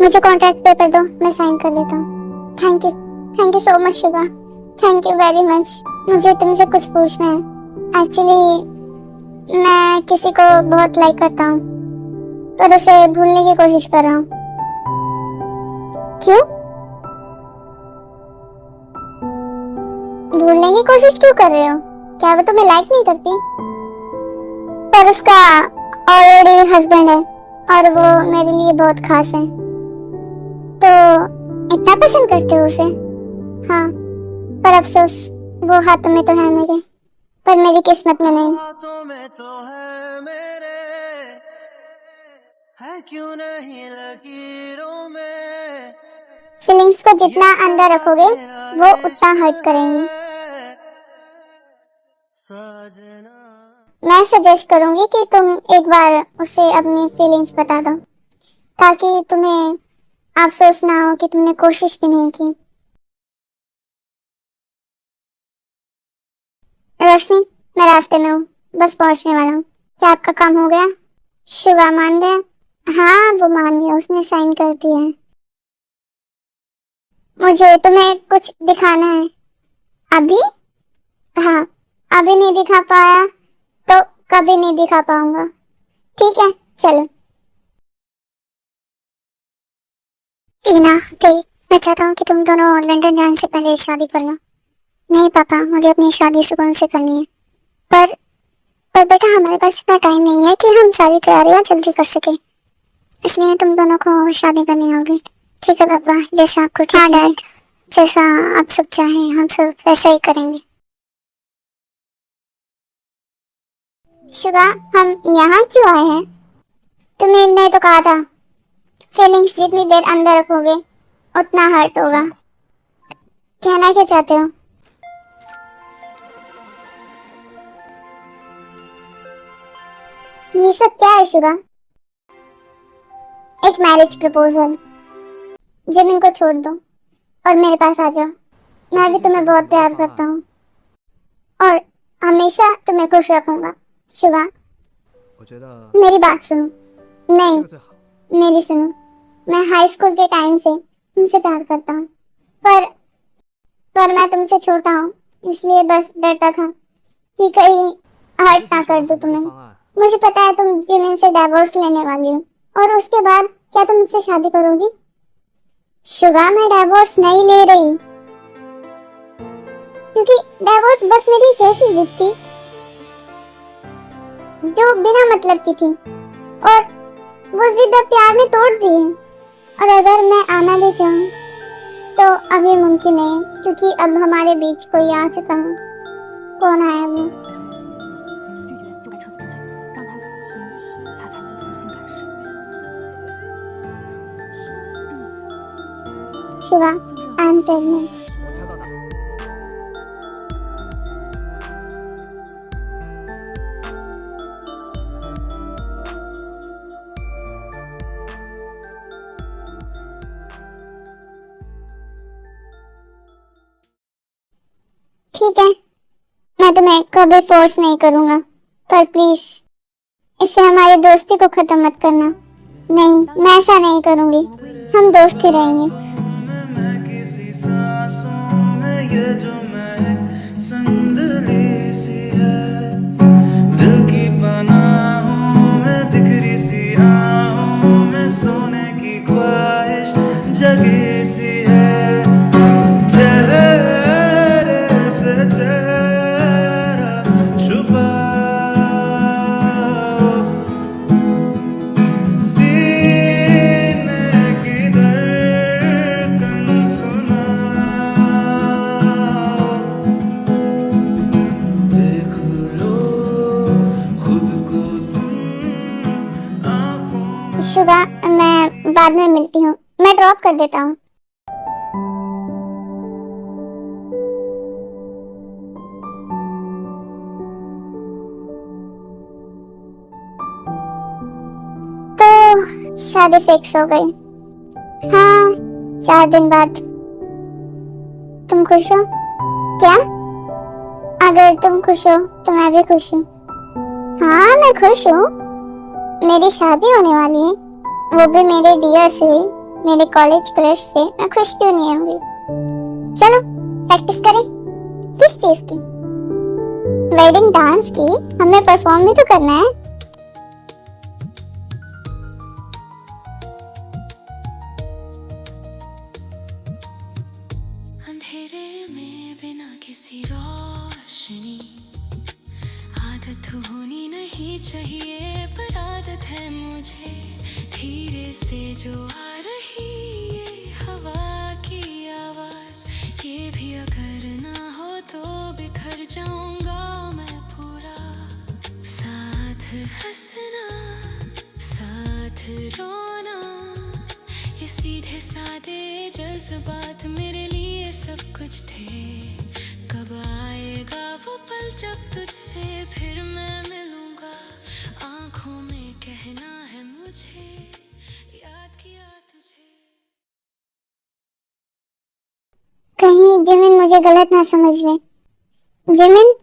मुझे contract paper दो, मैं साइन कर लेता हूँ। Thank you so much Shiva, thank you very much. मुझे तुमसे कुछ पूछना है। एक्चुअली मैं किसी को बहुत लाइक करता हूँ, पर उसे भूलने की कोशिश कर रहा हूँ। क्यों? भूलने की कोशिश क्यों कर रहे हो? क्या वो तुम्हें लाइक नहीं करती? पर उसका ऑलरेडी हस्बैंड है और वो मेरे लिए बहुत खास है। तो इतना पसंद करते हो उसे? हाँ, पर अफसोस वो हाथों में तो है मेरे, पर मेरी किस्मत में नहीं। हाथों में तो है मेरे, है क्यों नहीं लकीरों में। फीलिंग्स को जितना अंदर रखोगे वो उतना हर्ट करेंगी। मैं सजेस्ट करूंगी कि तुम एक बार उसे अपनी फीलिंग्स बता दो, ताकि तुम्हें अफसोस ना हो कि तुमने कोशिश भी नहीं की। रोशनी, मैं रास्ते में हूँ, बस पहुंचने वाला हूँ। क्या आपका काम हो गया? शुगा मान गया? हाँ, वो मान गया, उसने साइन कर दिया है। मुझे तुम्हें कुछ दिखाना है। अभी? हाँ, अभी नहीं दिखा पाया तो कभी नहीं दिखा पाऊंगा। ठीक है, चलो। टीना, तेरी, मैं चाहता हूँ कि तुम दोनों लंदन जाने से पहले शादी कर लो। नहीं पापा, मुझे अपनी शादी सुकून से करनी है। पर बेटा, हमारे पास इतना टाइम नहीं है कि हम सारी तैयारियां जल्दी कर सके, इसलिए तुम दोनों को शादी करनी होगी। ठीक है पापा, जैसा आपको ठीक है। डैड, जैसा आप सब चाहें हम सब वैसा ही करेंगे। शुगा, हम यहाँ क्यों आए हैं? तुमने तो कहा था फीलिंग्स जितनी देर अंदर रखोगे उतना हर्ट होगा। कहना क्या चाहते हो? ये सब क्या है शुगा? एक मैरिज प्रपोजल। जिम इनको छोड़ दो और मेरे पास आ जाओ। मैं भी तुम्हें बहुत प्यार करता हूँ और हमेशा तुम्हें खुश रखूंगा। शुगा, मेरी बात सुनो। नहीं, मेरी सुनो। मैं हाई स्कूल के टाइम से तुमसे प्यार करता हूँ, पर मैं तुमसे छोटा हूँ, इसलिए बस डरता था कि कहीं हर्ट ना कर दूं तुम्हें। मुझे पता है तुम जिमिन से डिवोर्स लेने वाली हो और उसके बाद क्या तुम मुझसे शादी करोगी? शुगा, मैं डिवोर्स नहीं ले रही, क्योंकि डिवोर्स बस मेरी एक ऐसी जिद थी जो बिना मतलब की थी, और वो जिद अब प्यार ने तोड़ दी है। और अगर मैं आना भी चाहूँ तो अभी मुमकिन नहीं, क्योंकि अब हमारे बीच कोई आ चुका है। कौन आया वो? Shiva, I am pregnant. ठीक है, मैं तुम्हें कभी फोर्स नहीं करूंगा, पर प्लीज इससे हमारी दोस्ती को खत्म मत करना। नहीं, मैं ऐसा नहीं करूंगी, हम दोस्त ही रहेंगे। सोने की ख्वाहिश जगी सी है, शुगा, मैं बाद में मिलती हूँ, मैं ड्रॉप कर देता हूँ। तो शादी फिक्स हो गई। हाँ, 4 दिन बाद। तुम खुश हो क्या? अगर तुम खुश हो तो मैं भी खुश हूँ। हाँ, मैं खुश हूँ। मेरी शादी होने वाली है, वो भी मेरे डियर से, मेरे कॉलेज क्रश से मैं खुश क्यों नहीं होंगी। चलो प्रैक्टिस करें। किस चीज की? वेडिंग डांस की। हमें परफॉर्म भी तो करना है। अंधेरे में बिना किसी रोशनी, आदत होनी नहीं चाहिए पर आदत है मुझे, धीरे से जो आ रही ये हवा की आवाज, ये भी अगर ना हो तो बिखर जाऊंगा मैं पूरा। साथ हंसना साथ रोना, ये सीधे सादे जज्बात मेरे लिए सब कुछ थे। कब आएगा वो पल जब तुझसे फिर मैं मिलूंगा, आंखों में कहना है मुझे याद किया तुझे। कहीं जिमिन मुझे गलत ना समझ ले। जिमिन,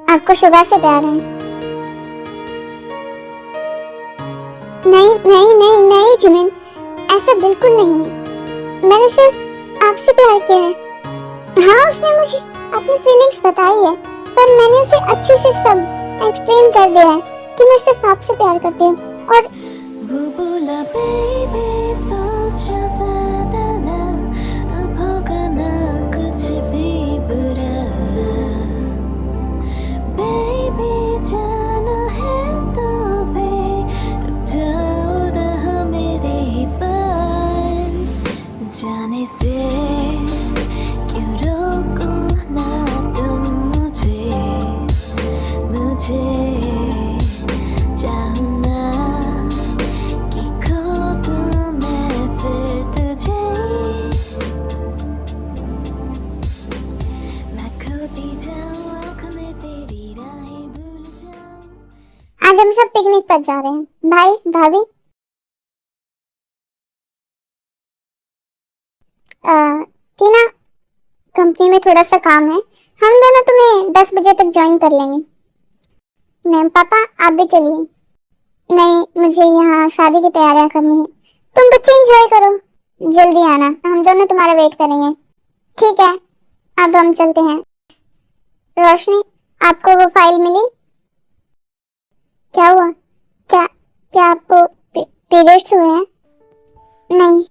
आपको शुगा से प्यार है? नहीं नहीं नहीं नहीं जिमिन, ऐसा बिल्कुल नहीं। मैंने सिर्फ आपसे प्यार किया है। हाँ, उसने मुझे अपनी फीलिंग्स बताई है, पर मैंने उसे अच्छे से सब एक्सप्लेन कर दिया है कि मैं सिर्फ आपसे प्यार करती हूँ। और वो बोला बेबी सोचो ज़्यादा ना, अब होगा ना कुछ भी बुरा, बेबी जाना है तो भी रुक जाओ ना मेरे पास, जाने से क्यों रोको ना तुम मुझे चाहना कि खो दूं मैं फिर तुझे, मैं खोती जाऊं आँख में तेरी राहें भूल जाऊं। आज हम सब पिकनिक पर जा रहे हैं, भाई भाभी। टीना, कंपनी में थोड़ा सा काम है, हम दोनों तुम्हें 10 बजे तक ज्वाइन कर लेंगे। मैम पापा आप भी चलिए। नहीं, मुझे यहाँ शादी की तैयारियां करनी है। तुम बच्चे एंजॉय करो, जल्दी आना, हम दोनों तुम्हारा वेट करेंगे। ठीक है, अब हम चलते हैं। रोशनी, आपको वो फाइल मिली? क्या हुआ? क्या क्या आपको पीरियड्स हुए हैं? नहीं,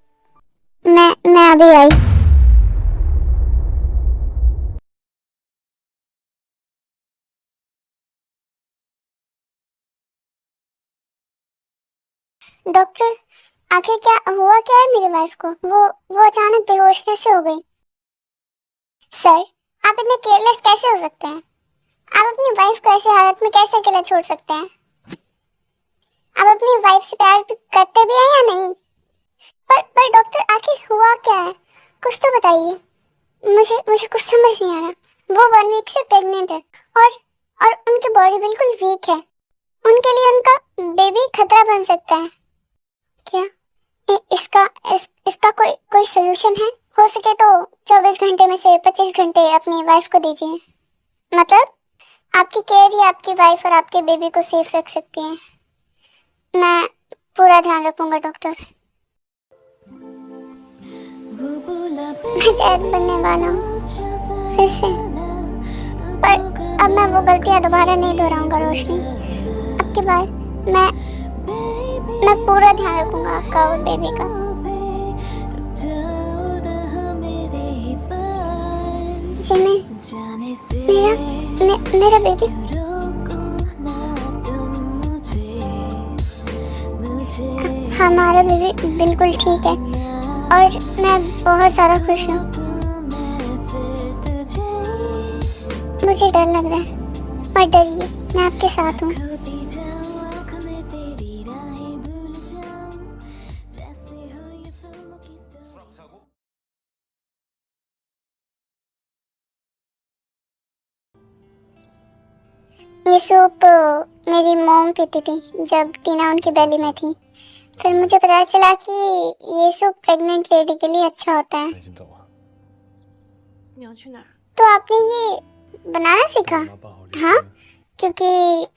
मैं अभी आई। डॉक्टर, आखिर क्या हुआ, क्या है मेरी वाइफ को? वो अचानक बेहोश कैसे हो गई? सर, आप इतने केयरलेस कैसे हो सकते हैं? आप अपनी वाइफ को ऐसी हालत में कैसे अकेला छोड़ सकते हैं? आप अपनी वाइफ से प्यार करते भी हैं या नहीं? पर डॉक्टर, आखिर हुआ क्या है? कुछ तो बताइए। मुझे कुछ समझ नहीं आ रहा। वो 1 वीक से प्रेग्नेंट है और उनकी बॉडी बिल्कुल वीक है। उनके लिए उनका बेबी खतरा बन सकता है। क्या इसका कोई सोल्यूशन है? हो सके तो 24 घंटे में से 25 घंटे अपनी वाइफ को दीजिए। मतलब आपकी केयर ही आपकी वाइफ और आपके बेबी को सेफ रख सकती है। मैं पूरा ध्यान रखूंगा डॉक्टर। मैं डैड बनने वाला हूँ फिर से, पर अब मैं वो गलतियाँ दोबारा नहीं दोहराऊंगा रोशनी। अब की बार मैं पूरा ध्यान रखूंगा आपका और बेबी का। मेरा बेबी हमारा बेबी बिल्कुल ठीक है और मैं बहुत ज़्यादा खुश हूँ। मुझे डर लग रहा है, पर डरिए, मैं आपके साथ हूँ। ये सूप मेरी मॉम पीती थी जब टीना उनकी बेली में थी। फिर मुझे पता चला कि ये सूप प्रेग्नेंट लेडी के लिए अच्छा होता है। 你要去哪儿？ तो आपने ये बनाना सीखा? हाँ, क्योंकि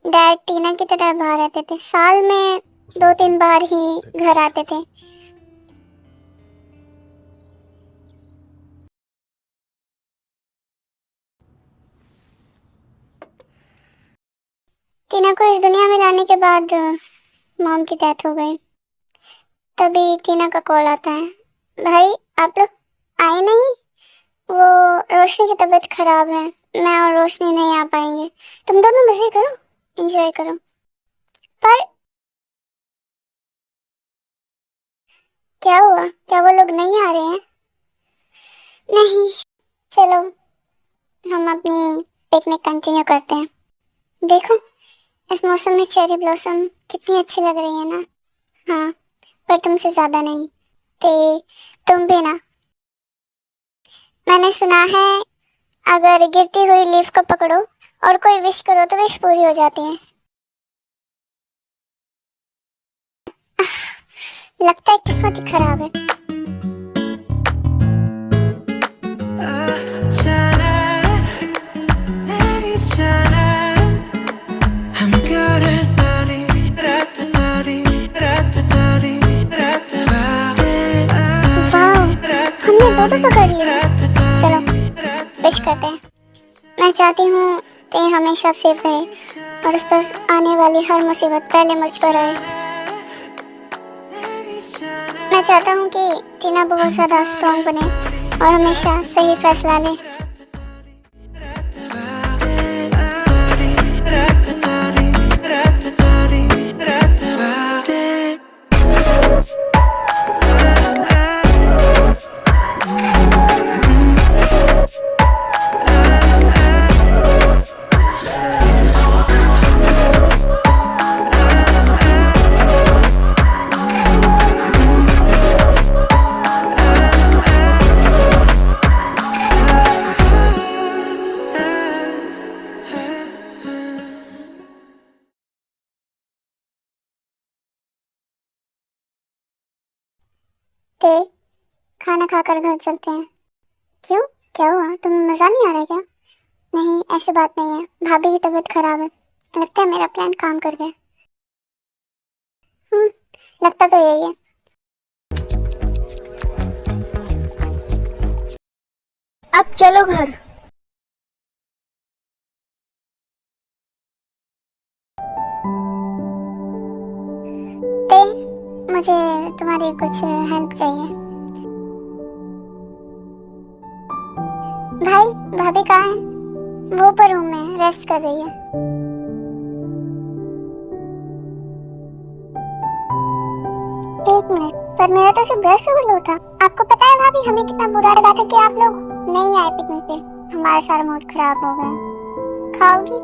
डैड टीना की तरह बाहर रहते थे, साल में 2-3 बार ही घर आते थे। टीना को इस दुनिया में लाने के बाद मॉम की डेथ हो गई। तभी टीना का कॉल आता है, भाई आप लोग आए नहीं, वो रोशनी की तबीयत खराब है, मैं और रोशनी नहीं आ पाएंगे, तुम दोनों मजे करो, एंजॉय करो। पर क्या हुआ, क्या वो लोग नहीं आ रहे हैं? नहीं, चलो हम अपनी पिकनिक कंटिन्यू करते हैं। देखो इस मौसम में चेरी ब्लॉसम कितनी अच्छी लग रही है ना। हाँ, पर तुमसे ज्यादा नहीं, ते तुम भी ना। मैंने सुना है अगर गिरती हुई लीफ को पकड़ो और कोई विश करो तो विश पूरी हो जाती है। लगता है किस्मत ही खराब है। वाह, हमने दो पकड़ लिए। चलो विश करते हैं। मैं चाहती हूँ ते हमेशा सेफ रहे और उस पर आने वाली हर मुसीबत पहले मुझ पर आए। मैं चाहता हूँ कि टीना बहुत ज़्यादा स्ट्रॉन्ग बने और हमेशा सही फैसला ले। ते खाना खाकर घर चलते हैं। क्यों, क्या हुआ, तुम्हें मज़ा नहीं आ रहा है क्या? नहीं, ऐसी बात नहीं है, भाभी की तबीयत खराब है, लगता है मेरा प्लान काम कर गया। लगता तो यही है। अब चलो घर। ते मुझे तुम्हारी कुछ हेल्प चाहिए। भाई भाभी कहाँ है? वो पर रूम में रेस्ट कर रही है। एक मिनट, पर मेरा तो सिर्फ ब्लड शुगर लो था। आपको पता है भाभी हमें कितना बुरा लगा था कि आप लोग नहीं आए पिकनिक पे, हमारा सारा मूड खराब हो गया। खाओगी?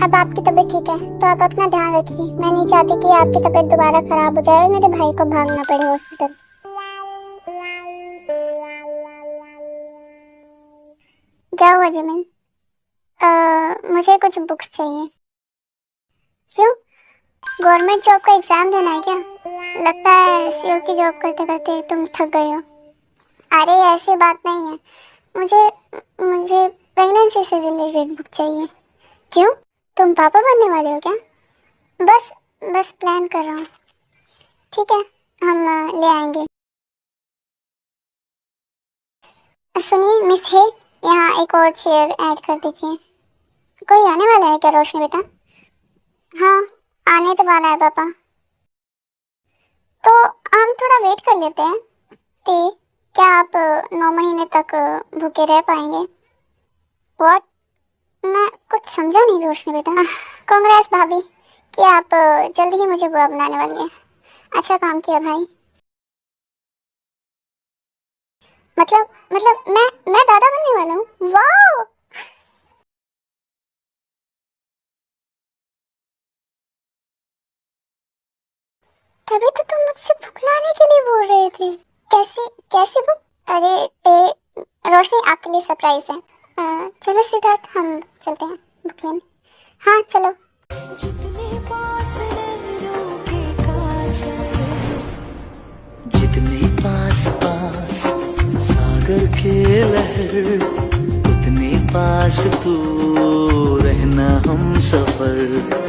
अब आपकी तबीयत ठीक है तो आप अपना ध्यान रखिए। मैं नहीं चाहती कि आपकी तबीयत दोबारा खराब हो जाए और मेरे भाई को भागना पड़े हॉस्पिटल। क्या हुआ जिमिन? मुझे कुछ बुक्स चाहिए। क्यों, गवर्नमेंट जॉब का एग्जाम देना है क्या? लगता है सीओ की जॉब करते करते तुम थक गए हो। अरे ऐसी बात नहीं है, मुझे मुझे प्रेगनेंसी से रिलेटेड बुक चाहिए। क्यों, तुम पापा बनने वाले हो क्या? बस प्लान कर रहा हूँ। ठीक है, हम ले आएंगे। सुनिए मिस है, यहाँ एक और चेयर ऐड कर दीजिए। कोई आने वाला है क्या रोशनी बेटा? हाँ, आने तो वाला है पापा। तो हम थोड़ा वेट कर लेते हैं। ते क्या आप 9 महीने तक भूखे रह पाएंगे? व्हाट? मैं कुछ समझा नहीं रोशनी बेटा। कांग्रेस भाभी कि आप जल्दी ही मुझे बुआ बनाने वाली हैं। अच्छा काम किया भाई। मतलब मैं दादा बनने वाला हूँ। वाह, तभी तो तुम मुझसे भूख लाने के लिए बोल रहे थे। कैसी कैसी भूख? अरे रोशनी आपके लिए सरप्राइज है। चलो स्वीटहार्ट हम चलते हैं भूख लेने। हाँ चलो। जितने पास नजरों के काजल, जितने पास करके लहर, उतने पास तू रहना हम सफर।